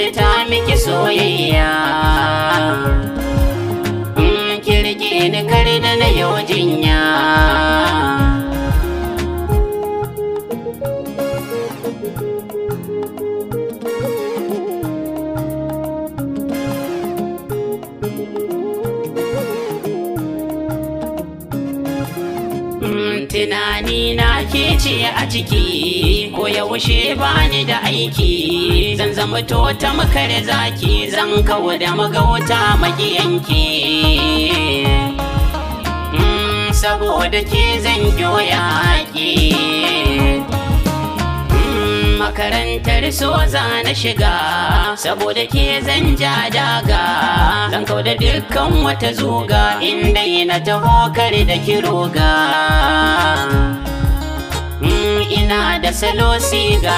furta miki soyayya. Ki rike ni kar da na yau jinya. Tunani na ke ce a ciki, ko yaushe bani da aiki. Zan zama ta makar zaki, zan kawo da magauta makiyanki. Saboda ke zan yaƙi. Makarantar soza na shiga, saboda ke zan ja daga. Zan kauda dukkan wata zuga, inda na taho kar da kiroga. Ina da salo siga.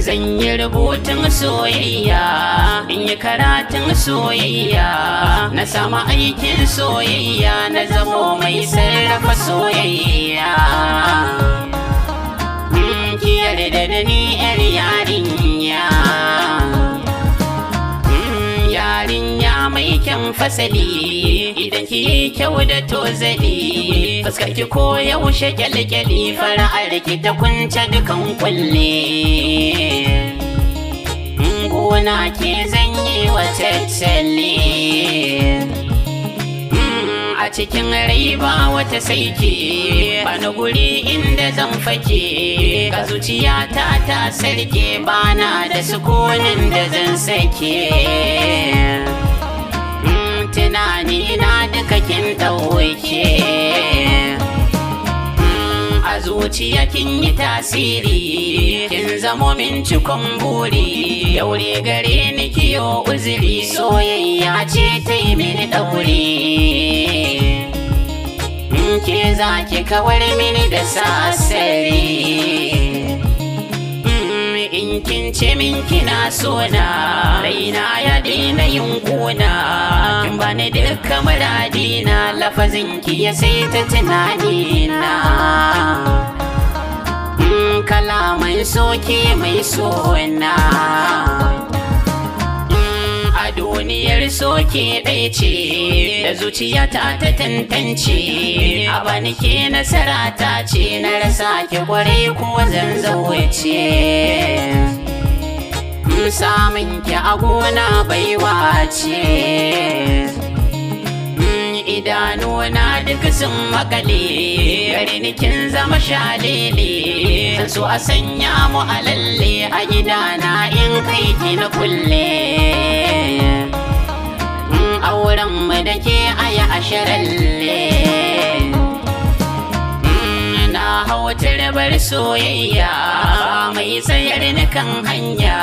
Zan yi rubutun soyayya, in yi karatun soyayya, na samu aikin soyayya, na zamo mai sarrafa soyayya. Ki yarda da ni yar yarinya, yarinya mai kyan fasali. Idan ki yi kyau da tozali, fuskar ki ko yaushe kyalkyali, fara'ar ki ta kunce dukan kulle. Gona ke zan yi wa tattali. A cikin rai ba wata saiki, bani guri inda zan fake. Ga zuciyata ta sarke, bana da sukunin da zan sake. Tunani na duka kin ɗauke. A zuciya kin yi tasiri, kin zamo min cikon buri. Yaure gare ni kiyo uzuri, soyayya ce ta yi mini ɗauri. Ke za ki kawar mini da sasari. In kin ce min kina sona, raina ya daina yin kuna. Kin bani dukkan muradina, lafazin ki ya saita tunanina. Kalaman soke mai sona. A duniyar soke ɗaya ce, da zuciyata ta tantance. A bani ke nasara ta ce, na rasa ki kwarai ko zan zauce. Samun ki a gona baiwa ce. Idanuna duk sun makale, gare ni kin zama shalele. Zan so a sanya mu a lalle, a gidana in kai ki na kulle. Auren mu da ke aya a sharalle. Na hau turbar soyayya, mai tsayar ni kan hanya.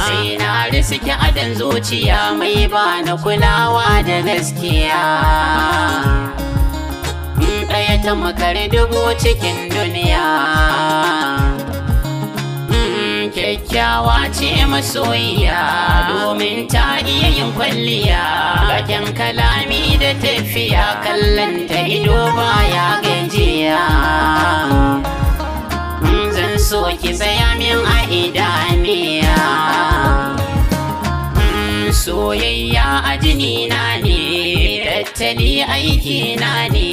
Sai na riski adan zuciya, mai bani kulawa da gaskiya. Ɗaya ta makar dubu cikin duniya. Kyakkyawa ce masoyiya, domin ta iya yin kwalliya. Bakin kalami da tafiya, kallon ta ido baya gajiya. Zan so ki tsaya min a idaniya. Soyayya a jini na ne, tattali aiki na ne.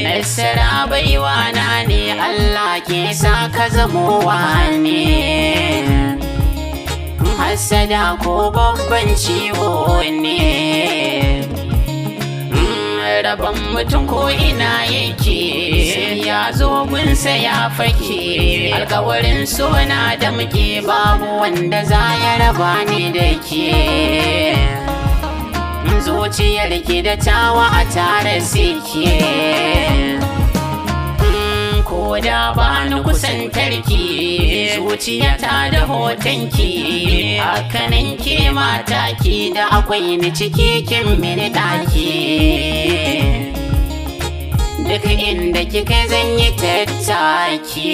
Nasara baiwa na ne, Allah ke sa ka zamowa ne. Hassada ko babban ciwo ne. Rabon mutum ko ina yake, ya zo gunsa ya fake. Alkawarin sona da muke, babu wanda za ya raba ni da ke. Zuciyar ki da tawa a tare suke. Ko da ba ni kusantarki, zuciyata da hotonki. Hakanan ke mataki, da akwai ni ciki kin mini ɗaki. Duk inda kika zan yi tattaki.